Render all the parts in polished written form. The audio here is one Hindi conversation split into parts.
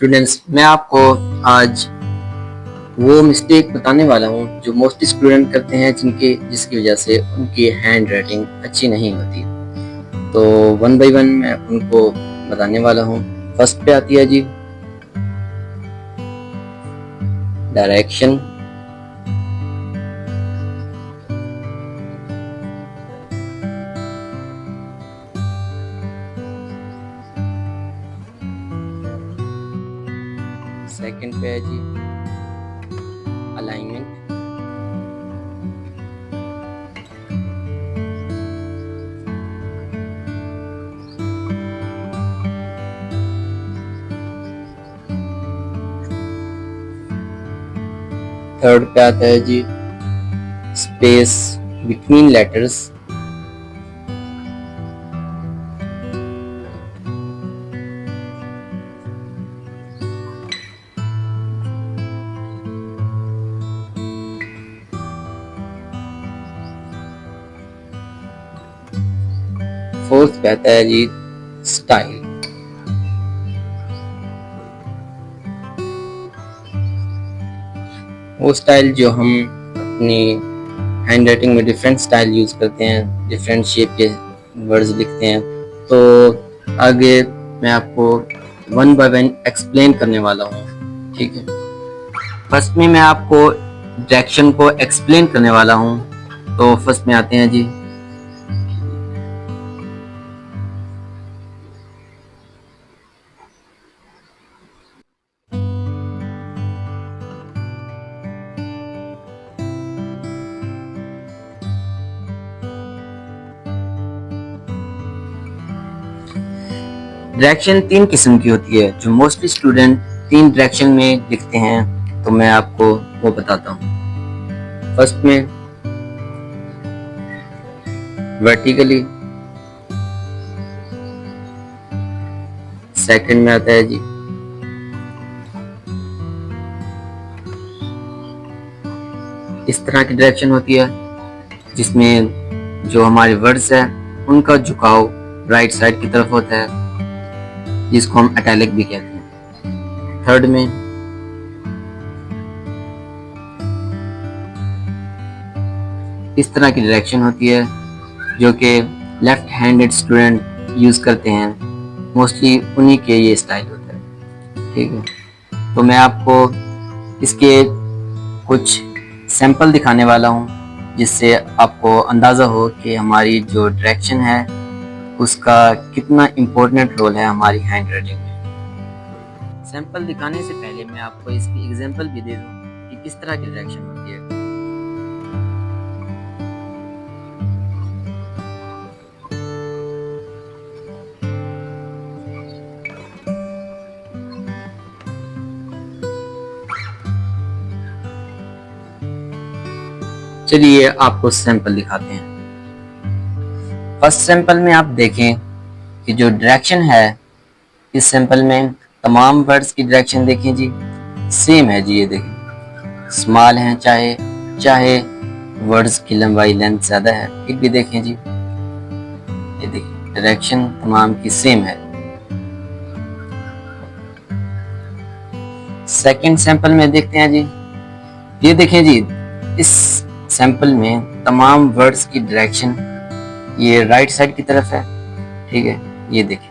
स्टूडेंट्स, मैं आपको आज वो मिस्टेक बताने वाला हूँ जो मोस्टली स्टूडेंट करते हैं जिसकी वजह से उनकी हैंड राइटिंग अच्छी नहीं होती। तो वन बाय वन मैं उनको बताने वाला हूँ। फर्स्ट पे आती है जी डायरेक्शन। सेकंड पे है जी अलाइनमेंट। थर्ड पे आता है जी स्पेस बिटवीन लेटर्स। फोर्थ पे आता है जी स्टाइल। वो स्टाइल जो हम अपनी हैंड राइटिंग में डिफरेंट स्टाइल यूज करते हैं, डिफरेंट शेप के वर्ड्स लिखते हैं। तो आगे मैं आपको वन बाय वन एक्सप्लेन करने वाला हूँ, ठीक है। फर्स्ट में मैं आपको डायरेक्शन को एक्सप्लेन करने वाला हूँ। तो फर्स्ट में आते हैं जी डायरेक्शन। तीन किस्म की होती है जो मोस्टली स्टूडेंट तीन डायरेक्शन में लिखते हैं। तो मैं आपको वो बताता हूँ। फर्स्ट में वर्टिकली, सेकंड में आता है जी इस तरह की डायरेक्शन होती है जिसमें जो हमारे वर्ड्स है उनका झुकाव राइट साइड की तरफ होता है, जिसको हम इटैलिक भी कहते हैं। थर्ड में इस तरह की डायरेक्शन होती है जो कि लेफ्ट हैंडेड स्टूडेंट यूज करते हैं। मोस्टली उन्हीं के ये स्टाइल होता है, ठीक है। तो मैं आपको इसके कुछ सैंपल दिखाने वाला हूँ जिससे आपको अंदाज़ा हो कि हमारी जो डायरेक्शन है उसका कितना इम्पोर्टेंट रोल है हमारी हैंड राइटिंग में। सैंपल दिखाने से पहले मैं आपको इसकी एग्जांपल भी दे दूँ कि किस तरह की डायरेक्शन होती है। चलिए आपको सैंपल दिखाते हैं। फर्स्ट सैंपल में आप देखें कि जो डायरेक्शन है इस सैंपल में तमाम वर्ड्स की डायरेक्शन देखें जी सेम है जी। ये देखें स्मॉल है, चाहे वर्ड्स की लंबाई लेंथ ज्यादा है फिर भी देखें जी ये देखिए डायरेक्शन तमाम की सेम है। सेकंड सैंपल में देखते हैं जी, ये देखें जी इस सैंपल में तमाम वर्ड्स की डायरेक्शन ये राइट साइड की तरफ है, ठीक है। ये देखिए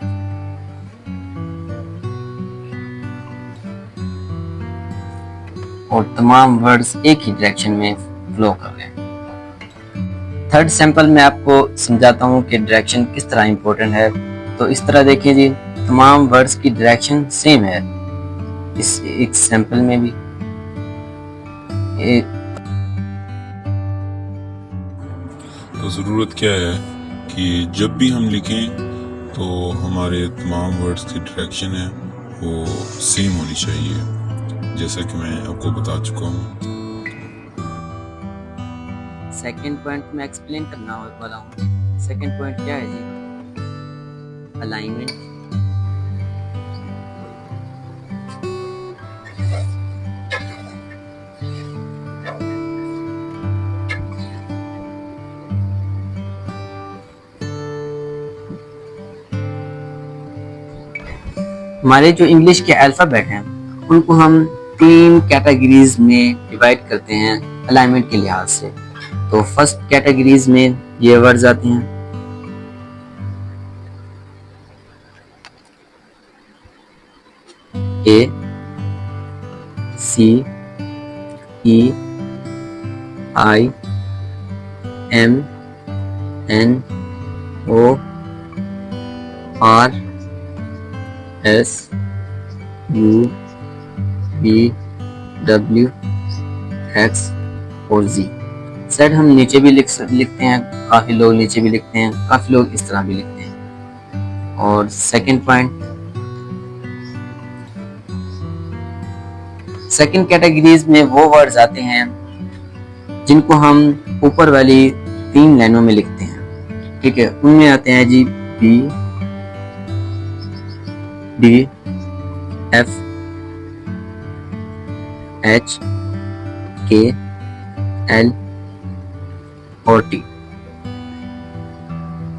और तमाम वर्ड्स एक ही डायरेक्शन में फ्लो कर रहे हैं। थर्ड सैंपल में आपको समझाता हूँ कि डायरेक्शन किस तरह इंपॉर्टेंट है। तो इस तरह देखिए जी तमाम वर्ड्स की डायरेक्शन सेम है इस एक सैंपल में भी। तो ज़रूरत क्या है कि जब भी हम लिखें तो हमारे तमाम वर्ड्स की डायरेक्शन है वो सेम होनी चाहिए, जैसा कि मैं आपको बता चुका हूँ। सेकंड पॉइंट में एक्सप्लेन करना वाला हूँ। सेकंड पॉइंट क्या है जी अलाइनमेंट। हमारे जो इंग्लिश के अल्फ़ाबेट हैं उनको हम 3 कैटेगरीज में डिवाइड करते हैं अलाइनमेंट के लिहाज से। तो फर्स्ट कैटेगरीज में ये वर्ड्स आते हैं, A, C, E, I, M, N, O, R, S, U, V, W, X और जी। सेट हम नीचे भी लिखते हैं, काफ़ी लोग नीचे भी लिखते हैं, काफ़ी लोग इस तरह भी लिखते हैं। और सेकंड पॉइंट, सेकंड कैटेगरीज में वो वर्ड्स आते हैं जिनको हम ऊपर वाली 3 लाइनों में लिखते हैं, ठीक है। उनमें आते हैं G B, D, F, H, K, L और टी,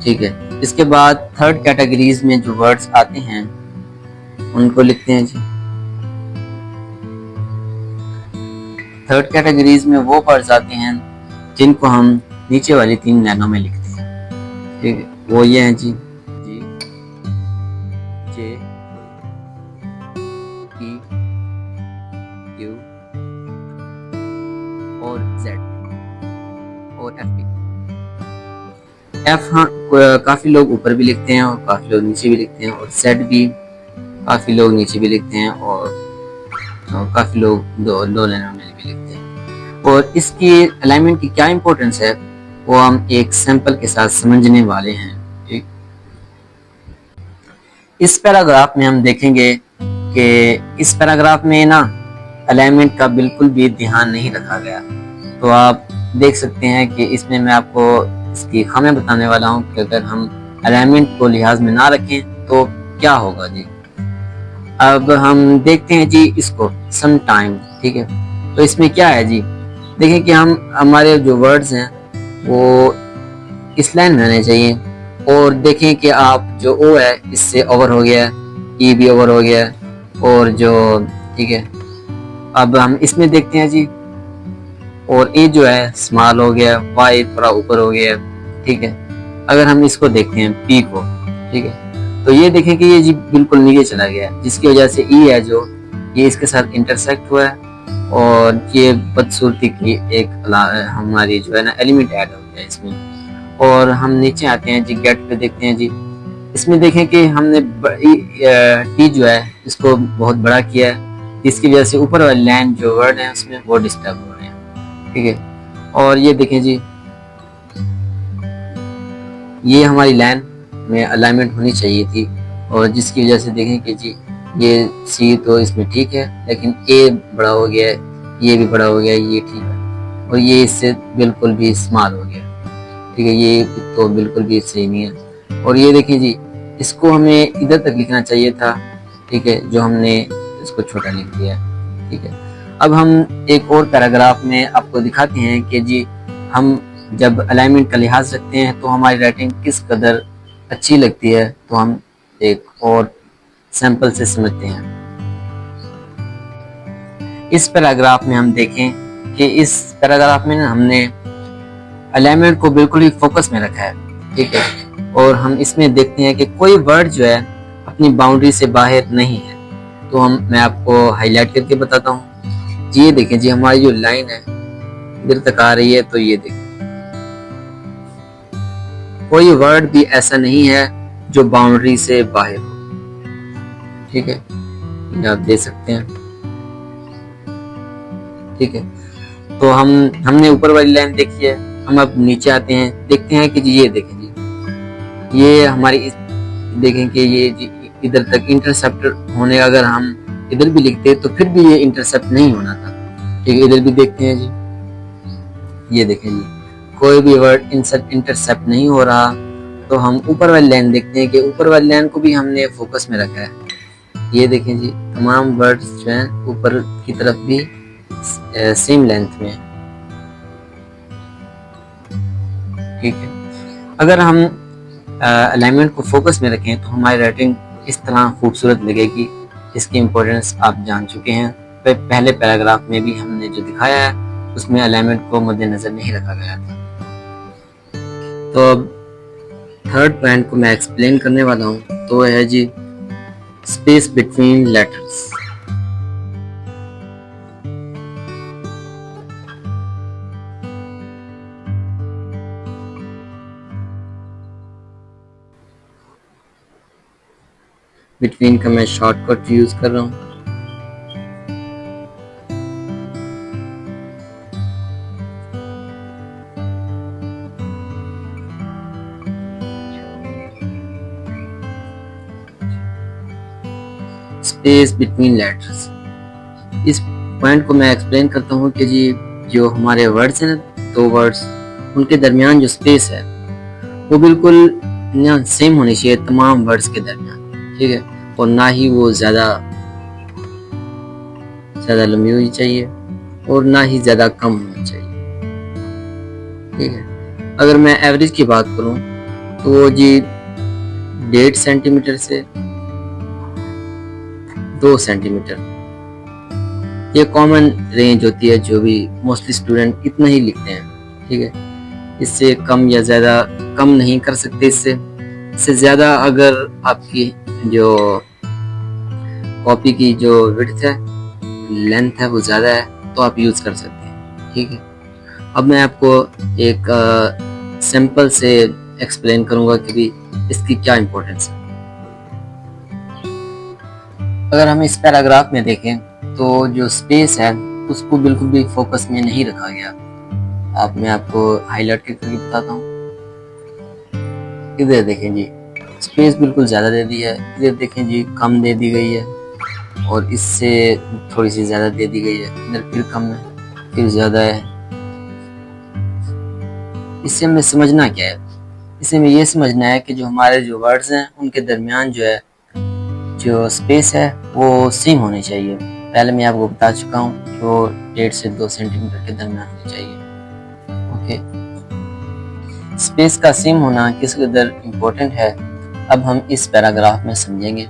ठीक है। इसके बाद थर्ड कैटेगरीज में जो वर्ड्स आते हैं उनको लिखते हैं जी। थर्ड कैटेगरीज में वो वर्ड्स आते हैं जिनको हम नीचे वाली 3 लाइनों में लिखते हैं, ठीक है। वो ये हैं जी, जी, जे, ई, क्यू और जेड और एफ भी। एफ हाँ काफी लोग ऊपर भी लिखते हैं और काफी लोग नीचे भी लिखते हैं, और जेड भी काफी लोग नीचे भी लिखते हैं और काफी लोग दो लाइनों में भी लिखते हैं। और इसकी अलाइनमेंट की क्या इंपॉर्टेंस है वो हम एक सैंपल के साथ समझने वाले हैं, ठीक। इस पैराग्राफ में हम देखेंगे कि इस पैराग्राफ में ना अलाइनमेंट का बिल्कुल भी ध्यान नहीं रखा गया। तो आप देख सकते हैं कि इसमें मैं आपको इसकी खामियां बताने वाला हूं कि अगर हम अलाइनमेंट को लिहाज में ना रखें तो क्या होगा जी। अब हम देखते हैं जी इसको सम टाइम, ठीक है। तो इसमें क्या है जी, देखें कि हम हमारे जो वर्ड्स हैं वो इस लाइन में आने चाहिए, और देखें कि आप जो ओ है इससे ओवर हो गया, ई भी ओवर हो गया, और जो ठीक है। अब हम इसमें देखते हैं जी, और ए जो है स्मॉल हो गया, वाई थोड़ा ऊपर हो गया, ठीक है। अगर हम इसको देखते हैं पी को, ठीक है, तो ये देखें कि ये जी बिल्कुल नीचे चला गया, जिसकी वजह से ई है जो ये इसके साथ इंटरसेक्ट हुआ है, और ये बदसूरती की एक हमारी जो है ना एलिमेंट ऐड हो गया इसमें। और हम नीचे आते हैं जी, गेट पे देखते हैं जी, इसमें देखें कि हमने टी जो है इसको बहुत बड़ा किया है, जिसकी वजह से ऊपर वाली लाइन जो वर्ड है उसमें वो डिस्टर्ब हो रहे हैं, ठीक है। और ये देखें जी, ये हमारी लाइन में अलाइनमेंट होनी चाहिए थी, और जिसकी वजह से देखें कि जी ये सी तो इसमें ठीक है, लेकिन ए बड़ा हो गया, ये भी बड़ा हो गया, ये ठीक है, और ये इससे बिल्कुल भी स्मॉल हो गया, ठीक है, ये तो बिल्कुल भी सही नहीं है। और ये देखिए जी, इसको हमें इधर तक लिखना चाहिए था, ठीक है, जो हमने इसको छोटा लिख दिया, ठीक है। अब हम एक और पैराग्राफ में आपको दिखाते हैं कि जी हम जब अलाइनमेंट का लिहाज रखते हैं तो हमारी राइटिंग किस कदर अच्छी लगती है, तो हम एक और सैंपल से समझते हैं। इस पैराग्राफ में हम देखें कि इस पैराग्राफ में हमने अलाइनमेंट को बिल्कुल ही फोकस में रखा है, ठीक है। और हम इसमें देखते हैं कि कोई वर्ड जो है अपनी बाउंड्री से बाहर नहीं है, तो मैं आपको हाईलाइट करके बताता हूँ। ये देखें जी, हमारी जो लाइन है इधर तक आ रही है, तो ये देखें कोई वर्ड भी ऐसा नहीं है जो बाउंड्री से बाहर हो, ठीक है, ये आप देख सकते हैं, ठीक है। तो हमने ऊपर वाली लाइन देखी है, हम अब नीचे आते हैं, देखते हैं कि जी ये देखें जी, ये हमारी देखें कि ये जी इधर तक इंटरसेप्ट होने, अगर हम इधर भी लिखते तो फिर भी ये इंटरसेप्ट नहीं होना था, ठीक है। इधर भी देखते हैं जी, ये देखें जी कोई भी वर्ड इंटरसेप्ट नहीं हो रहा, तो हम ऊपर वाली लाइन देखते हैं कि ऊपर वाली लाइन को भी हमने फोकस में रखा है। ये देखें जी, तमाम वर्ड्स जो हैं ऊपर की तरफ भी सेम लेंथ में, ठीक है। अगर हम अलाइनमेंट को फोकस में रखें तो हमारी राइटिंग इस तरह खूबसूरत लगेगी। इसकी इम्पोर्टेंस आप जान चुके हैं। पहले पैराग्राफ में भी हमने जो दिखाया है उसमें अलाइनमेंट को मद्देनजर नहीं रखा गया था। तो अब थर्ड पॉइंट को मैं एक्सप्लेन करने वाला हूँ, तो है जी स्पेस बिटवीन लेटर्स। बिटवीन का मैं शॉर्टकट यूज कर रहा हूँ। स्पेस बिटवीन लेटर्स, इस पॉइंट को मैं एक्सप्लेन करता हूँ कि जी जो हमारे वर्ड्स हैं ना, दो वर्ड्स, उनके दरमियान जो स्पेस है वो बिल्कुल सेम होनी चाहिए तमाम वर्ड्स के दरमियान, ठीक है। और ना ही वो ज्यादा लंबी होनी चाहिए और ना ही ज्यादा कम होनी चाहिए, ठीक है। अगर मैं एवरेज की बात करूं तो जी 1.5 सेंटीमीटर से 2 सेंटीमीटर ये कॉमन रेंज होती है, जो भी मोस्टली स्टूडेंट इतना ही लिखते हैं, ठीक है। इससे कम या ज्यादा कम नहीं कर सकते। इससे ज्यादा अगर आपकी जो कॉपी की जो विड्थ है, लेंथ है, वो ज्यादा है तो आप यूज कर सकते हैं, ठीक है। अब मैं आपको एक सिंपल से एक्सप्लेन करूंगा कि भी इसकी क्या इंपॉर्टेंस है। अगर हम इस पैराग्राफ में देखें तो जो स्पेस है उसको बिल्कुल भी फोकस में नहीं रखा गया। अब मैं आपको हाईलाइट करके बताता हूँ। इधर देखें जी स्पेस बिल्कुल ज्यादा दे दी है, इधर देखें जी कम दे दी गई है, और इससे थोड़ी सी ज्यादा दे दी गई है, इधर फिर कम है, फिर ज्यादा है। इससे हमें समझना क्या है? इससे हमें ये समझना है कि जो हमारे जो वर्ड्स हैं उनके दरमियान जो है जो स्पेस है वो सेम होनी चाहिए। पहले मैं आपको बता चुका हूँ कि वो 1.5 से 2 सेंटीमीटर के दरमियान होनी चाहिए, ओके। स्पेस का सेम होना किस कदर इम्पोर्टेंट है अब हम इस पैराग्राफ में समझेंगे,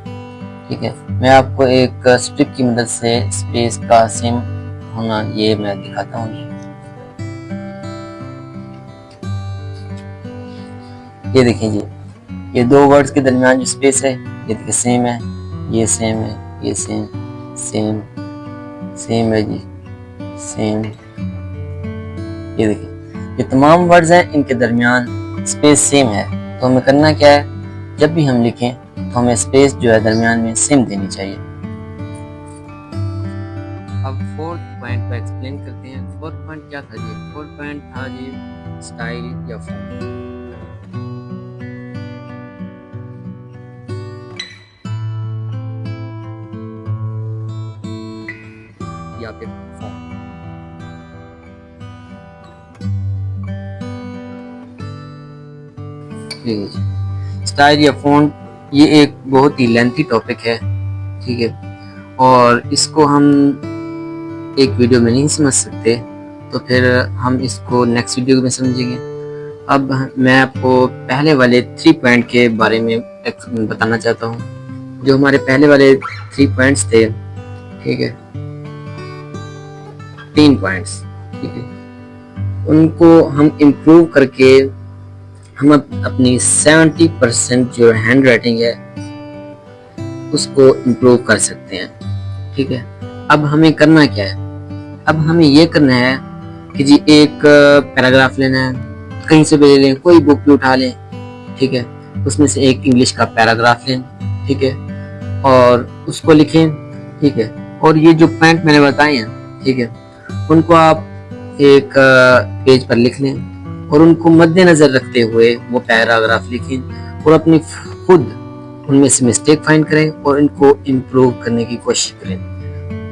ठीक है। मैं आपको एक स्ट्रिक की मदद से स्पेस का सेम होना ये मैं दिखाता हूँ। ये देखिए जी, ये दो वर्ड्स के दरमियान जो स्पेस है ये देखिए सेम है, ये सेम है, ये सेम सेम सेम है जी, सेम। ये देखिए ये तमाम वर्ड्स हैं, इनके दरमियान स्पेस सेम है। तो हमें करना क्या है, जब भी हम लिखें तो हमें स्पेस जो है दरमियान में सेम देनी चाहिए। अब फोर्थ पॉइंट को एक्सप्लेन करते हैं। फोर्थ पॉइंट क्या था जी? फोर्थ पॉइंट था जी स्टाइल या फॉन्ट। या फिर फॉन्ट। स्टाइल या फॉन्ट ये एक बहुत ही लेंथी टॉपिक है, ठीक है, और इसको हम एक वीडियो में नहीं समझ सकते, तो फिर हम इसको नेक्स्ट वीडियो में समझेंगे। अब मैं आपको पहले वाले 3 पॉइंट के बारे में बताना चाहता हूँ। जो हमारे पहले वाले 3 पॉइंट्स थे, ठीक है, 3 पॉइंट्स, ठीक है, उनको हम इम्प्रूव करके हम अपनी 70% जो हैंड राइटिंग है उसको इम्प्रूव कर सकते हैं, ठीक है। अब हमें करना क्या है? अब हमें ये करना है कि जी एक पैराग्राफ लेना है, कहीं से भी ले लें, कोई बुक भी उठा लें, ठीक है, उसमें से एक इंग्लिश का पैराग्राफ लें, ठीक है, और उसको लिखें, ठीक है। और ये जो पॉइंट मैंने बताए हैं, ठीक है, उनको आप एक पेज पर लिख लें और उनको मद्देनजर रखते हुए वो पैराग्राफ लिखें और अपनी खुद उनमें से मिस्टेक फाइंड करें और इनको इम्प्रूव करने की कोशिश करें।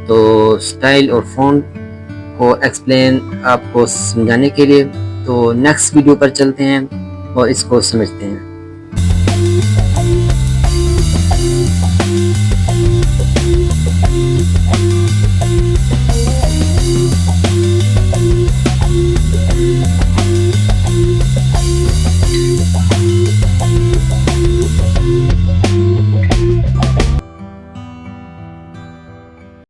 तो स्टाइल और फॉन्ट को एक्सप्लेन आपको समझाने के लिए तो नेक्स्ट वीडियो पर चलते हैं और इसको समझते हैं।